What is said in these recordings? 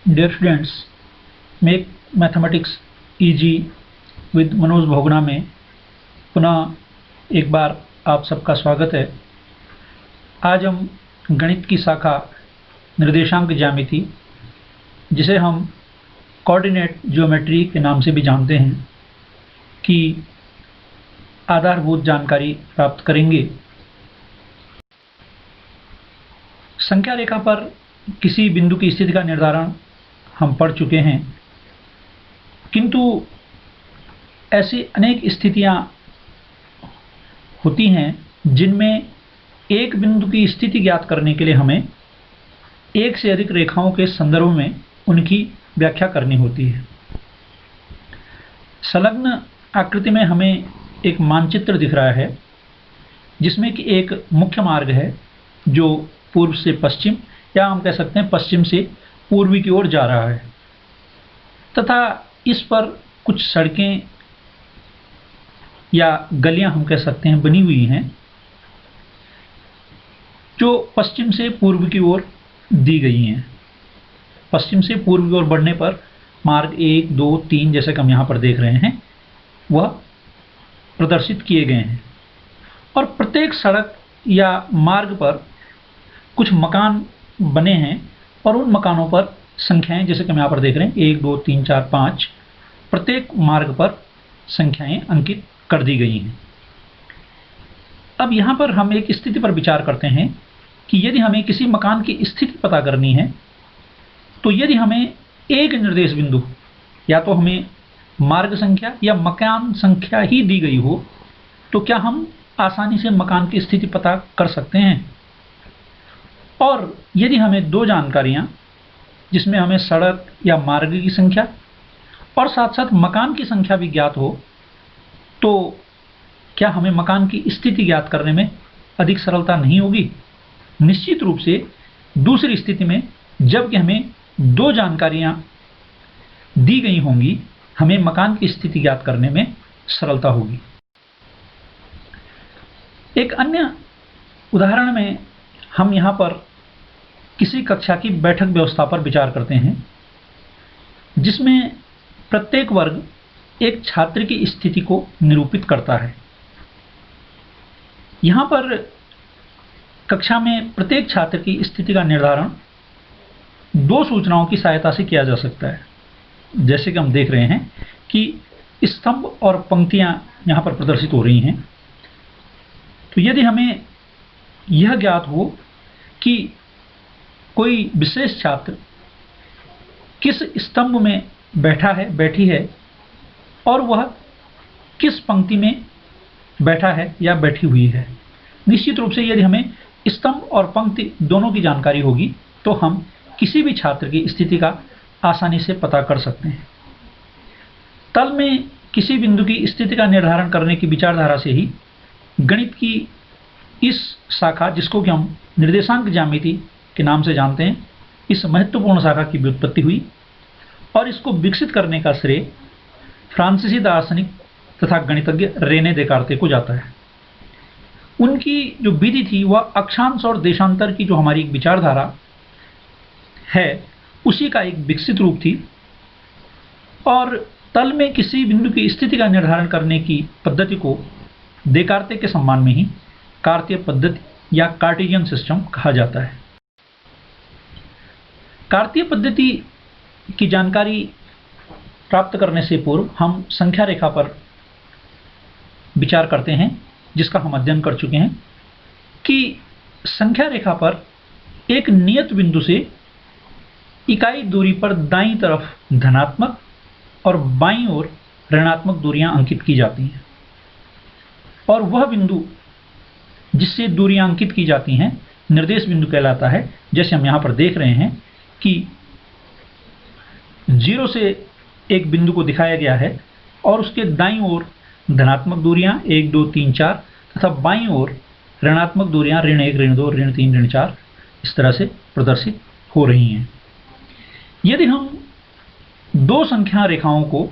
Dear students, make mathematics easy with Manoj Bhogna में पुनः एक बार आप सबका स्वागत है। आज हम गणित की शाखा निर्देशांक ज्यामिति, जिसे हम कोऑर्डिनेट ज्योमेट्री के नाम से भी जानते हैं, की आधारभूत जानकारी प्राप्त करेंगे। संख्या रेखा पर किसी बिंदु की स्थिति का निर्धारण हम पढ़ चुके हैं, किंतु ऐसी अनेक स्थितियां होती हैं जिनमें एक बिंदु की स्थिति ज्ञात करने के लिए हमें एक से अधिक रेखाओं के संदर्भ में उनकी व्याख्या करनी होती है। संलग्न आकृति में हमें एक मानचित्र दिख रहा है, जिसमें कि एक मुख्य मार्ग है जो पूर्व से पश्चिम, या हम कह सकते हैं पश्चिम से पूर्वी की ओर जा रहा है, तथा इस पर कुछ सड़कें या गलियां हम कह सकते हैं बनी हुई हैं, जो पश्चिम से पूर्व की ओर दी गई हैं। पश्चिम से पूर्व की ओर बढ़ने पर मार्ग 1, 2, 3 जैसे कि हम यहाँ पर देख रहे हैं, वह प्रदर्शित किए गए हैं। और प्रत्येक सड़क या मार्ग पर कुछ मकान बने हैं, और उन मकानों पर संख्याएं जैसे कि हम यहाँ पर देख रहे हैं 1, 2, 3, 4, 5 प्रत्येक मार्ग पर संख्याएं अंकित कर दी गई हैं। अब यहाँ पर हम एक स्थिति पर विचार करते हैं कि यदि हमें किसी मकान की स्थिति पता करनी है, तो यदि हमें एक निर्देश बिंदु या तो हमें मार्ग संख्या या मकान संख्या ही दी गई हो, तो क्या हम आसानी से मकान की स्थिति पता कर सकते हैं? और यदि हमें दो जानकारियां, जिसमें हमें सड़क या मार्ग की संख्या और साथ साथ मकान की संख्या भी ज्ञात हो, तो क्या हमें मकान की स्थिति ज्ञात करने में अधिक सरलता नहीं होगी? निश्चित रूप से दूसरी स्थिति में, जबकि हमें दो जानकारियां दी गई होंगी, हमें मकान की स्थिति ज्ञात करने में सरलता होगी। एक अन्य उदाहरण में हम यहाँ पर किसी कक्षा की बैठक व्यवस्था पर विचार करते हैं, जिसमें प्रत्येक वर्ग एक छात्र की स्थिति को निरूपित करता है। यहाँ पर कक्षा में प्रत्येक छात्र की स्थिति का निर्धारण दो सूचनाओं की सहायता से किया जा सकता है। जैसे कि हम देख रहे हैं कि स्तंभ और पंक्तियां यहाँ पर प्रदर्शित हो रही हैं। तो यदि हमें यह ज्ञात हो कि कोई विशेष छात्र किस स्तंभ में बैठी है और वह किस पंक्ति में बैठा है या बैठी हुई है, निश्चित रूप से यदि हमें स्तंभ और पंक्ति दोनों की जानकारी होगी, तो हम किसी भी छात्र की स्थिति का आसानी से पता कर सकते हैं। तल में किसी बिंदु की स्थिति का निर्धारण करने की विचारधारा से ही गणित की इस शाखा, जिसको कि हम निर्देशांक ज्यामिति के नाम से जानते हैं, इस महत्वपूर्ण शाखा की व्युत्पत्ति हुई। और इसको विकसित करने का श्रेय फ्रांसीसी दार्शनिक तथा गणितज्ञ रेने देकार्ते को जाता है। उनकी जो विधि थी वह अक्षांश और देशांतर की जो हमारी एक विचारधारा है, उसी का एक विकसित रूप थी। और तल में किसी बिंदु की स्थिति का निर्धारण करने की पद्धति को देकार्ते के सम्मान में ही कार्तीय पद्धति या कार्टेशियन सिस्टम कहा जाता है। कार्तीय पद्धति की जानकारी प्राप्त करने से पूर्व हम संख्या रेखा पर विचार करते हैं, जिसका हम अध्ययन कर चुके हैं कि संख्या रेखा पर एक नियत बिंदु से इकाई दूरी पर दाईं तरफ धनात्मक और बाईं ओर ऋणात्मक दूरियां अंकित की जाती हैं। और वह बिंदु जिससे दूरियां अंकित की जाती हैं निर्देश बिंदु कहलाता है। जैसे हम यहाँ पर देख रहे हैं कि 0 से एक बिंदु को दिखाया गया है और उसके दाईं ओर धनात्मक दूरियां 1, 2, 3, 4 तथा बाईं ओर ऋणात्मक दूरियां ऋण 1, ऋण 2, ऋण 3, ऋण 4 इस तरह से प्रदर्शित हो रही हैं। यदि हम दो संख्या रेखाओं को,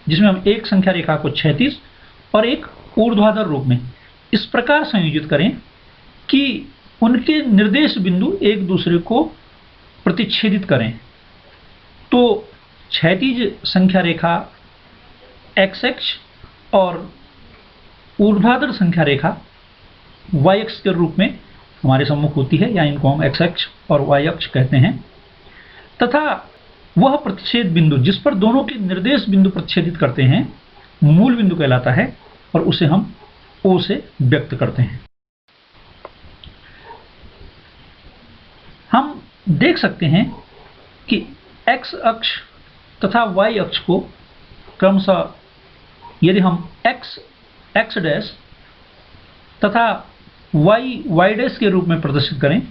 जिसमें हम एक संख्या रेखा को क्षैतिज और एक ऊर्ध्वाधर रूप में इस प्रकार संयोजित करें कि उनके निर्देश बिंदु एक दूसरे को प्रतिच्छेदित करें, तो क्षैतिज संख्या रेखा x अक्ष और ऊर्ध्वाधर संख्या रेखा y अक्ष के रूप में हमारे सम्मुख होती है, या इनको हम x अक्ष और y अक्ष कहते हैं, तथा वह प्रतिच्छेद बिंदु जिस पर दोनों के निर्देश बिंदु प्रतिच्छेदित करते हैं मूल बिंदु कहलाता है, और उसे हम O से व्यक्त करते हैं। हम देख सकते हैं कि x अक्ष तथा y अक्ष को क्रमशः यदि हम x डैश तथा y डैश के रूप में प्रदर्शित करें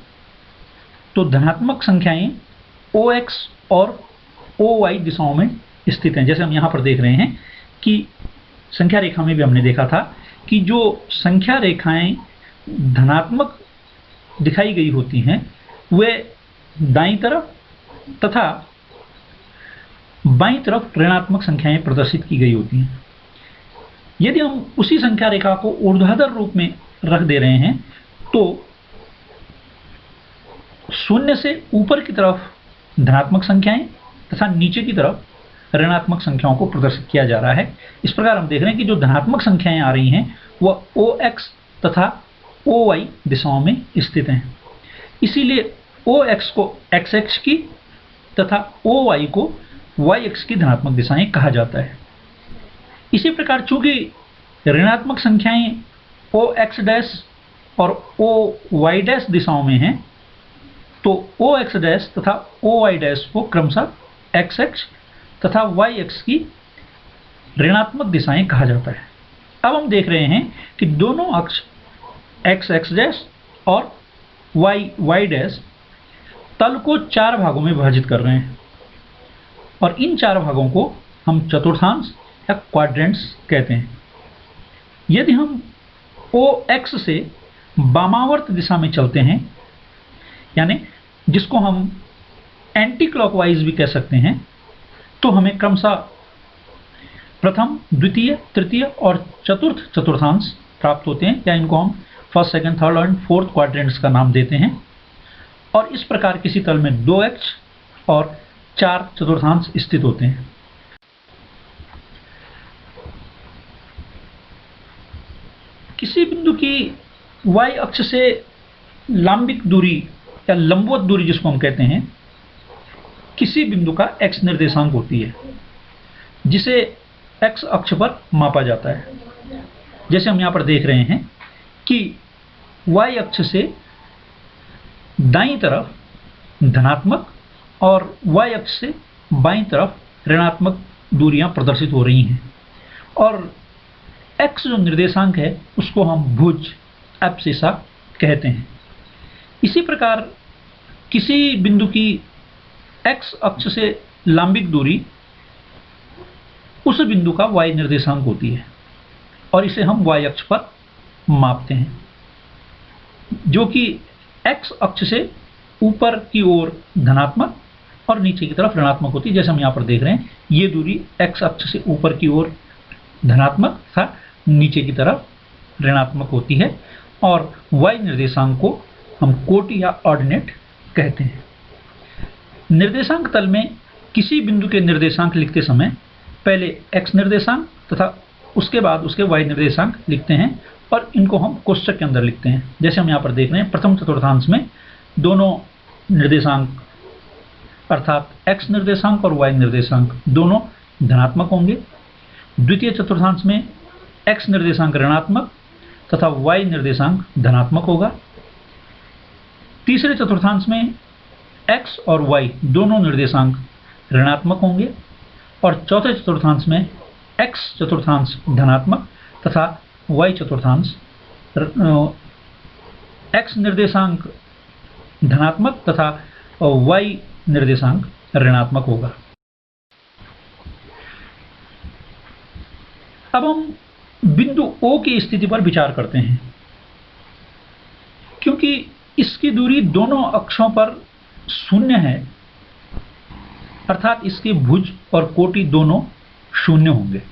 तो धनात्मक संख्याएं OX और OY दिशाओं में स्थित हैं। जैसे हम यहाँ पर देख रहे हैं कि संख्या रेखा में भी हमने देखा था कि जो संख्या रेखाएं धनात्मक दिखाई गई होती हैं वे दाईं तरफ तथा बाईं तरफ ऋणात्मक संख्याएं प्रदर्शित की गई होती हैं। यदि हम उसी संख्या रेखा को ऊर्ध्वाधर रूप में रख दे रहे हैं तो शून्य से ऊपर की तरफ धनात्मक संख्याएं तथा नीचे की तरफ ऋणात्मक संख्याओं को प्रदर्शित किया जा रहा है। इस प्रकार हम देख रहे हैं कि जो धनात्मक संख्याएं आ रही हैं वह OX तथा OY दिशाओं में स्थित हैं। इसीलिए OX को X अक्ष की तथा OY को Y अक्ष की धनात्मक दिशाएं कहा जाता है। इसी प्रकार चूंकि ऋणात्मक संख्याएं OX डैश और OY डैश दिशाओं में हैं तो OX डैश तथा OY डैश को क्रमशः X अक्ष तथा Y अक्ष की ऋणात्मक दिशाएं कहा जाता है। अब हम देख रहे हैं कि दोनों अक्ष X डैश और Y डैश तल को 4 भागों में विभाजित कर रहे हैं, और इन 4 भागों को हम चतुर्थांश या क्वाड्रेंट्स कहते हैं। यदि हम OX से वामावर्त दिशा में चलते हैं, यानी जिसको हम एंटी क्लॉकवाइज भी कह सकते हैं, तो हमें क्रमशः प्रथम, द्वितीय, तृतीय और चतुर्थ चतुर्थांश प्राप्त होते हैं, या इनको हम फर्स्ट, सेकंड, थर्ड और फोर्थ क्वाड्रेंट्स का नाम देते हैं। और इस प्रकार किसी तल में 2 अक्ष और 4 चतुर्थांश स्थित होते हैं। किसी बिंदु की y अक्ष से लंबिक दूरी या लंबवत दूरी जिसको हम कहते हैं, किसी बिंदु का x निर्देशांक होती है, जिसे x अक्ष पर मापा जाता है। जैसे हम यहाँ पर देख रहे हैं कि y अक्ष से दाईं तरफ धनात्मक और y अक्ष से बाईं तरफ ऋणात्मक दूरियां प्रदर्शित हो रही हैं, और x जो निर्देशांक है उसको हम भुज एब्सिसा कहते हैं। इसी प्रकार किसी बिंदु की x अक्ष से लंबिक दूरी उस बिंदु का y निर्देशांक होती है, और इसे हम y अक्ष पर मापते हैं, जो कि x अक्ष से ऊपर की ओर धनात्मक और नीचे की तरफ ऋणात्मक होती है। जैसे हम यहाँ पर देख रहे हैं, ये दूरी x अक्ष से ऊपर की ओर धनात्मक तथा नीचे की तरफ ऋणात्मक होती है, और y निर्देशांक को हम कोटि या ऑर्डिनेट कहते हैं। निर्देशांक तल में किसी बिंदु के निर्देशांक लिखते समय पहले x निर्देशांक तथा उसके बाद उसके y निर्देशांक लिखते हैं, और इनको हम कोष्ठक के अंदर लिखते हैं। जैसे हम यहाँ पर देख रहे हैं, प्रथम चतुर्थांश में दोनों निर्देशांक अर्थात x निर्देशांक और y निर्देशांक दोनों धनात्मक होंगे। द्वितीय चतुर्थांश में x निर्देशांक ऋणात्मक तथा y निर्देशांक धनात्मक होगा। तीसरे चतुर्थांश में x और y दोनों निर्देशांक ऋणात्मक होंगे, और चौथे चतुर्थांश में x चतुर्थांश धनात्मक तथा y चतुर्थांश x निर्देशांक धनात्मक तथा y निर्देशांक ऋणात्मक होगा। अब हम बिंदु O की स्थिति पर विचार करते हैं। क्योंकि इसकी दूरी दोनों अक्षों पर शून्य है, अर्थात इसके भुज और कोटि दोनों शून्य होंगे,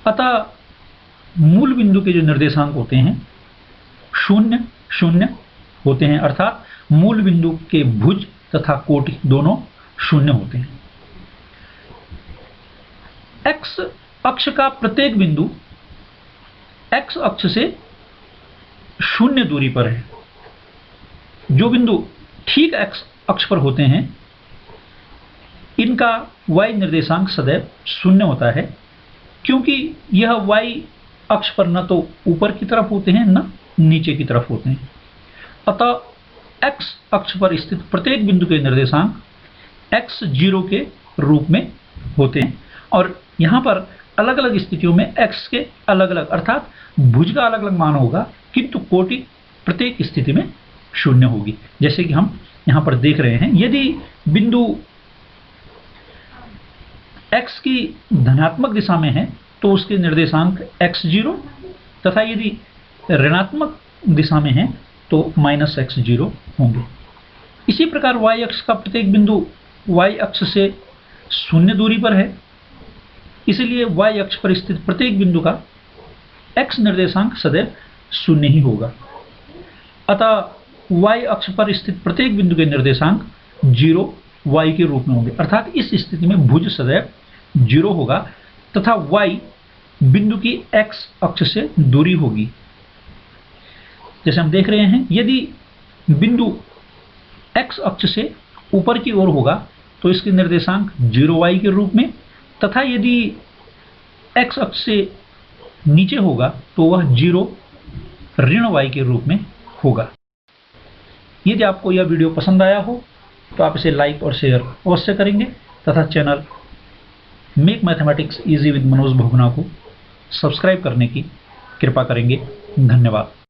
अतः मूल बिंदु के जो निर्देशांक होते हैं 0, 0 होते हैं, अर्थात मूल बिंदु के भुज तथा कोटि दोनों शून्य होते हैं। x अक्ष का प्रत्येक बिंदु x अक्ष से शून्य दूरी पर है। जो बिंदु ठीक x अक्ष पर होते हैं इनका y निर्देशांक सदैव शून्य होता है, क्योंकि यह y अक्ष पर न तो ऊपर की तरफ होते हैं न नीचे की तरफ होते हैं। अतः x अक्ष पर स्थित प्रत्येक बिंदु के निर्देशांक x0 के रूप में होते हैं और यहाँ पर अलग अलग स्थितियों में x के अलग अलग अर्थात भुज का अलग अलग मान होगा, किंतु कोटि प्रत्येक स्थिति में शून्य होगी। जैसे कि हम यहाँ पर देख रहे हैं, यदि बिंदु x की धनात्मक दिशा में है तो उसके निर्देशांक x0 तथा यदि ऋणात्मक दिशा में है तो -x0 होंगे। इसी प्रकार y अक्ष का प्रत्येक बिंदु y अक्ष से शून्य दूरी पर है, इसलिए y अक्ष पर स्थित प्रत्येक बिंदु का x निर्देशांक सदैव शून्य ही होगा। अतः y अक्ष पर स्थित प्रत्येक बिंदु के निर्देशांक 0 y के रूप में होंगे, अर्थात इस स्थिति में भुज सदैव 0 होगा तथा y बिंदु की x अक्ष से दूरी होगी। जैसे हम देख रहे हैं, यदि बिंदु x अक्ष से ऊपर की ओर होगा तो इसके निर्देशांक 0y के रूप में, तथा यदि x अक्ष से नीचे होगा तो वह 0 ऋण y के रूप में होगा। यदि आपको यह वीडियो पसंद आया हो तो आप इसे लाइक और शेयर अवश्य करेंगे तथा channel make mathematics easy with Manoj भोगना को सब्सक्राइब करने की कृपा करेंगे। धन्यवाद।